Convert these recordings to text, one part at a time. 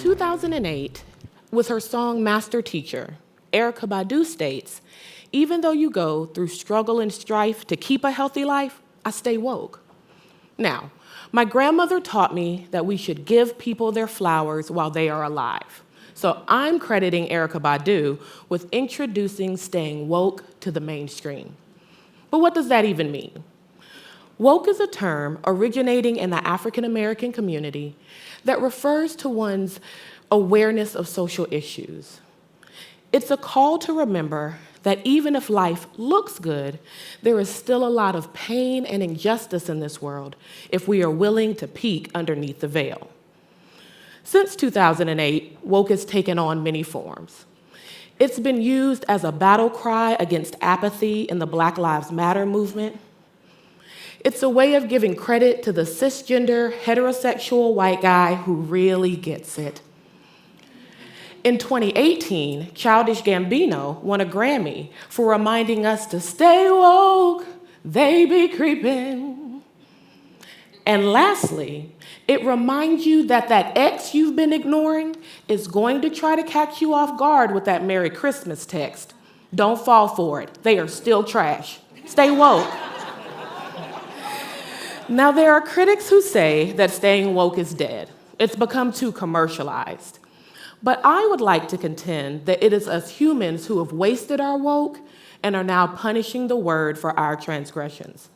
2008, with her song Master Teacher, Erykah Badu states, "Even though you go through struggle and strife to keep a healthy life, I stay woke." Now, my grandmother taught me that we should give people their flowers while they are alive. So I'm crediting Erykah Badu with introducing staying woke to the mainstream. But what does that even mean? Woke is a term originating in the African American community that refers to one's awareness of social issues. It's a call to remember that even if life looks good, there is still a lot of pain and injustice in this world if we are willing to peek underneath the veil. Since 2008, woke has taken on many forms. It's been used as a battle cry against apathy in the Black Lives Matter movement. It's a way of giving credit to the cisgender, heterosexual white guy who really gets it. In 2018, Childish Gambino won a Grammy for reminding us to stay woke, they be creeping. And lastly, it reminds you that that ex you've been ignoring is going to try to catch you off guard with that Merry Christmas text. Don't fall for it. They are still trash. Stay woke. Now, there are critics who say that staying woke is dead. It's become too commercialized. But I would like to contend that it is us humans who have wasted our woke and are now punishing the word for our transgressions.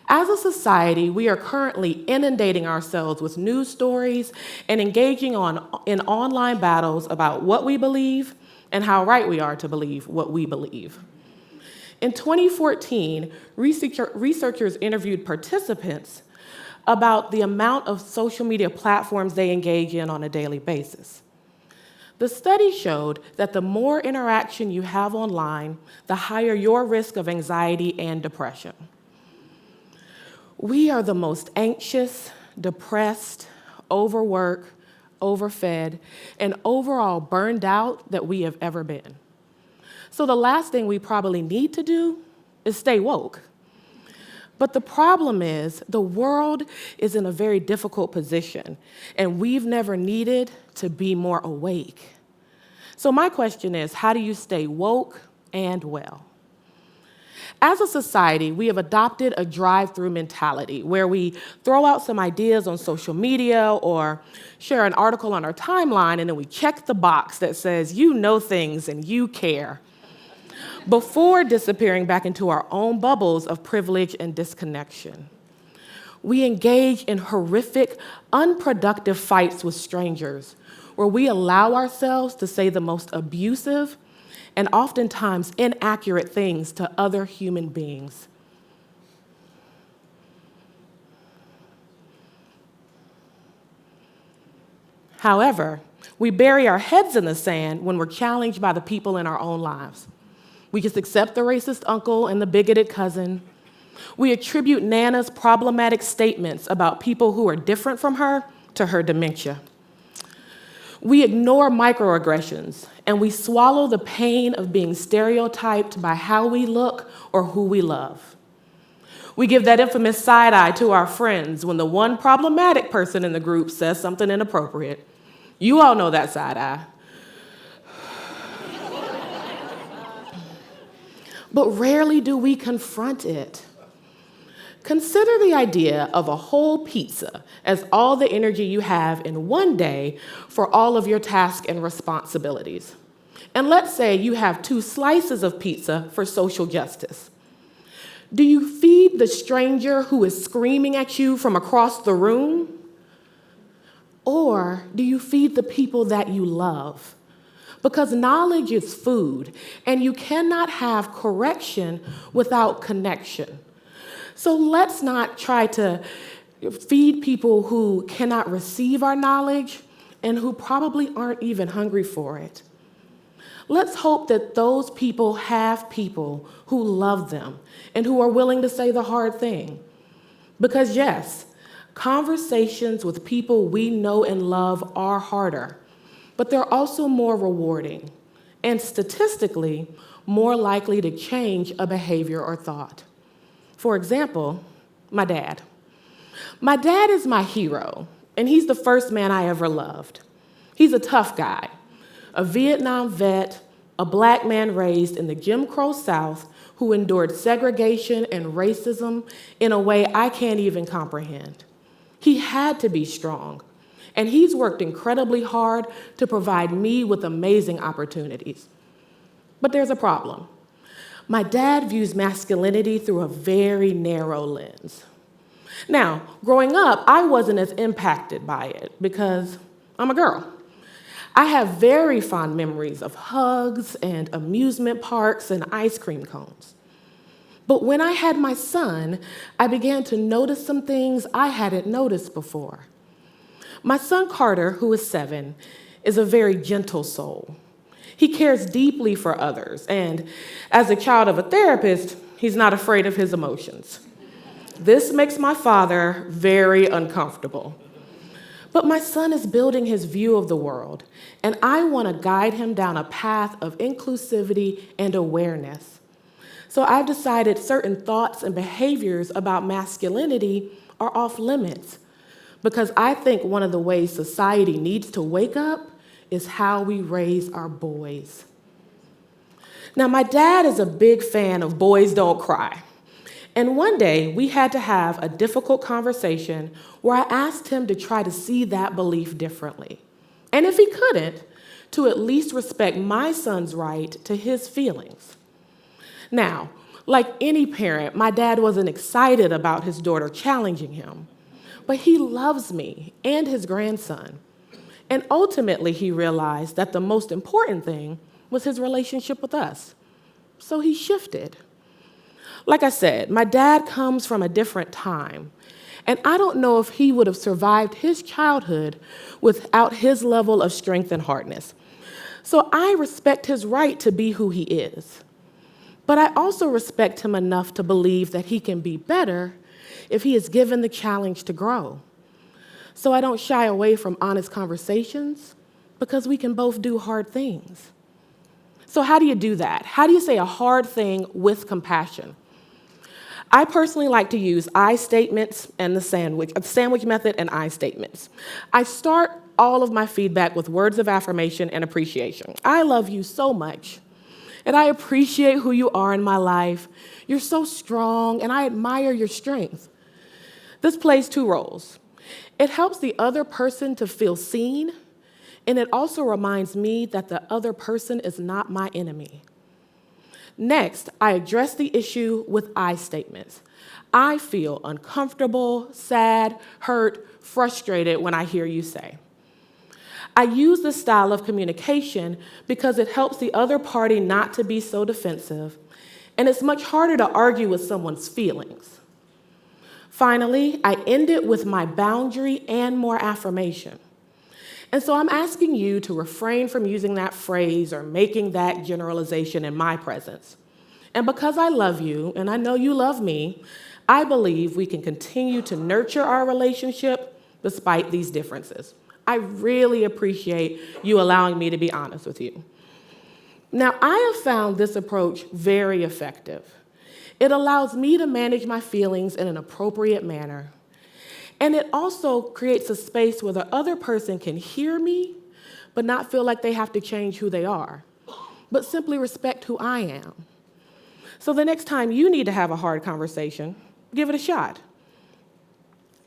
As a society, we are currently inundating ourselves with news stories and engaging in online battles about what we believe and how right we are to believe what we believe. In 2014, researchers interviewed participants about the amount of social media platforms they engage in on a daily basis. The study showed that the more interaction you have online, the higher your risk of anxiety and depression. We are the most anxious, depressed, overworked, overfed, and overall burned out that we have ever been. So the last thing we probably need to do is stay woke. But the problem is the world is in a very difficult position, and we've never needed to be more awake. So my question is, how do you stay woke and well? As a society, we have adopted a drive-through mentality where we throw out some ideas on social media or share an article on our timeline, and then we check the box that says, you know things and you care, before disappearing back into our own bubbles of privilege and disconnection. We engage in horrific, unproductive fights with strangers, where we allow ourselves to say the most abusive and oftentimes inaccurate things to other human beings. However, we bury our heads in the sand when we're challenged by the people in our own lives. We just accept the racist uncle and the bigoted cousin. We attribute Nana's problematic statements about people who are different from her to her dementia. We ignore microaggressions, and we swallow the pain of being stereotyped by how we look or who we love. We give that infamous side eye to our friends when the one problematic person in the group says something inappropriate. You all know that side eye. But rarely do we confront it. Consider the idea of a whole pizza as all the energy you have in one day for all of your tasks and responsibilities. And let's say you have 2 slices of pizza for social justice. Do you feed the stranger who is screaming at you from across the room? Or do you feed the people that you love? Because knowledge is food, and you cannot have correction without connection. So let's not try to feed people who cannot receive our knowledge and who probably aren't even hungry for it. Let's hope that those people have people who love them and who are willing to say the hard thing. Because yes, conversations with people we know and love are harder, but they're also more rewarding and statistically more likely to change a behavior or thought. For example, my dad. My dad is my hero, and he's the first man I ever loved. He's a tough guy, a Vietnam vet, a black man raised in the Jim Crow South who endured segregation and racism in a way I can't even comprehend. He had to be strong, and he's worked incredibly hard to provide me with amazing opportunities. But there's a problem. My dad views masculinity through a very narrow lens. Now, growing up, I wasn't as impacted by it because I'm a girl. I have very fond memories of hugs and amusement parks and ice cream cones. But when I had my son, I began to notice some things I hadn't noticed before. My son Carter, who is 7, is a very gentle soul. He cares deeply for others, and as a child of a therapist, he's not afraid of his emotions. This makes my father very uncomfortable. But my son is building his view of the world, and I want to guide him down a path of inclusivity and awareness. So I've decided certain thoughts and behaviors about masculinity are off limits, because I think one of the ways society needs to wake up is how we raise our boys. Now, my dad is a big fan of Boys Don't Cry. And one day, we had to have a difficult conversation where I asked him to try to see that belief differently. And if he couldn't, to at least respect my son's right to his feelings. Now, like any parent, my dad wasn't excited about his daughter challenging him, but he loves me and his grandson. And ultimately, he realized that the most important thing was his relationship with us. So he shifted. Like I said, my dad comes from a different time, and I don't know if he would have survived his childhood without his level of strength and hardness. So I respect his right to be who he is. But I also respect him enough to believe that he can be better if he is given the challenge to grow. So I don't shy away from honest conversations because we can both do hard things. So how do you do that? How do you say a hard thing with compassion? I personally like to use I statements and the sandwich method and I statements. I start all of my feedback with words of affirmation and appreciation. I love you so much, and I appreciate who you are in my life. You're so strong, and I admire your strength. This plays 2 roles. It helps the other person to feel seen, and it also reminds me that the other person is not my enemy. Next, I address the issue with I statements. I feel uncomfortable, sad, hurt, frustrated when I hear you say. I use this style of communication because it helps the other party not to be so defensive, and it's much harder to argue with someone's feelings. Finally, I end it with my boundary and more affirmation. And so I'm asking you to refrain from using that phrase or making that generalization in my presence. And because I love you, and I know you love me, I believe we can continue to nurture our relationship despite these differences. I really appreciate you allowing me to be honest with you. Now, I have found this approach very effective. It allows me to manage my feelings in an appropriate manner. And it also creates a space where the other person can hear me, but not feel like they have to change who they are, but simply respect who I am. So the next time you need to have a hard conversation, give it a shot.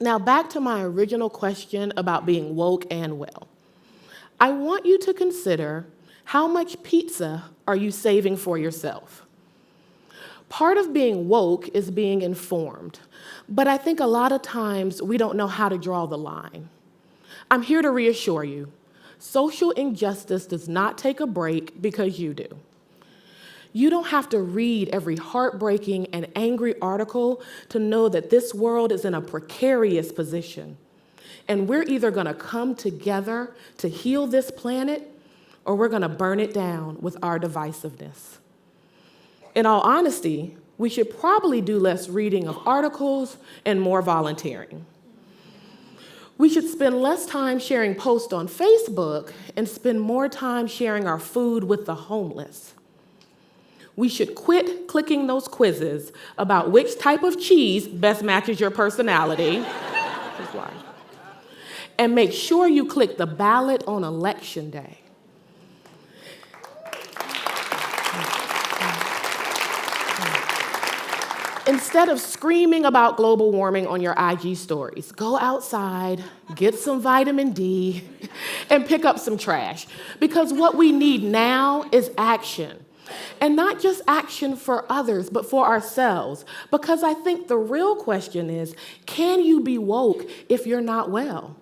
Now, back to my original question about being woke and well. I want you to consider how much pizza are you saving for yourself? Part of being woke is being informed, but I think a lot of times we don't know how to draw the line. I'm here to reassure you, social injustice does not take a break because you do. You don't have to read every heartbreaking and angry article to know that this world is in a precarious position, and we're either gonna come together to heal this planet, or we're gonna burn it down with our divisiveness. In all honesty, we should probably do less reading of articles and more volunteering. We should spend less time sharing posts on Facebook and spend more time sharing our food with the homeless. We should quit clicking those quizzes about which type of cheese best matches your personality. And make sure you click the ballot on election day. Instead of screaming about global warming on your IG stories, go outside, get some vitamin D, and pick up some trash. Because what we need now is action. And not just action for others, but for ourselves. Because I think the real question is, can you be woke if you're not well?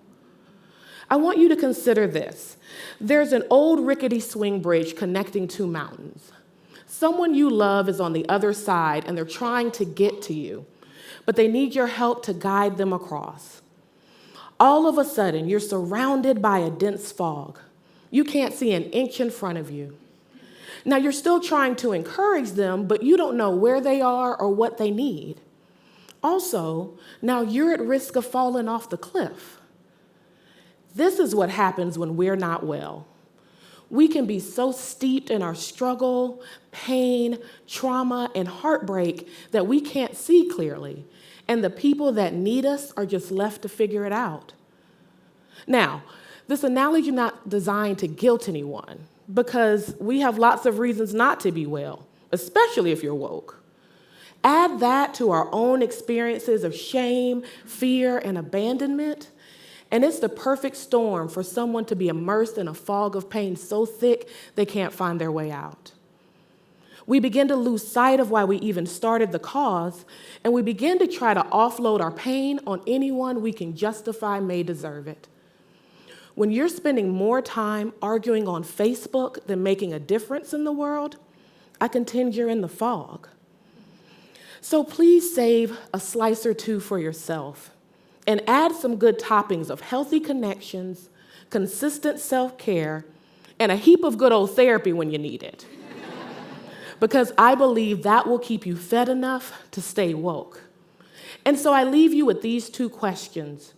I want you to consider this. There's an old rickety swing bridge connecting two mountains. Someone you love is on the other side and they're trying to get to you, but they need your help to guide them across. All of a sudden, you're surrounded by a dense fog. You can't see an inch in front of you. Now, you're still trying to encourage them, but you don't know where they are or what they need. Also, now you're at risk of falling off the cliff. This is what happens when we're not well. We can be so steeped in our struggle, pain, trauma, and heartbreak that we can't see clearly, and the people that need us are just left to figure it out. Now, this analogy is not designed to guilt anyone, because we have lots of reasons not to be well, especially if you're woke. Add that to our own experiences of shame, fear, and abandonment, and it's the perfect storm for someone to be immersed in a fog of pain so thick they can't find their way out. We begin to lose sight of why we even started the cause, and we begin to try to offload our pain on anyone we can justify may deserve it. When you're spending more time arguing on Facebook than making a difference in the world, I contend you're in the fog. So please save a slice or two for yourself and add some good toppings of healthy connections, consistent self-care, and a heap of good old therapy when you need it. Because I believe that will keep you fed enough to stay woke. And so I leave you with these two questions.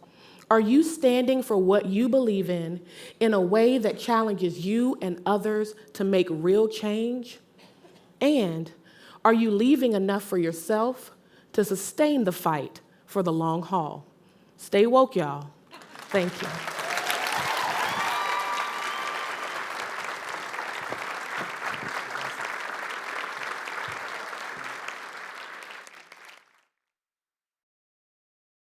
Are you standing for what you believe in a way that challenges you and others to make real change? And are you leaving enough for yourself to sustain the fight for the long haul? Stay woke, y'all. Thank you.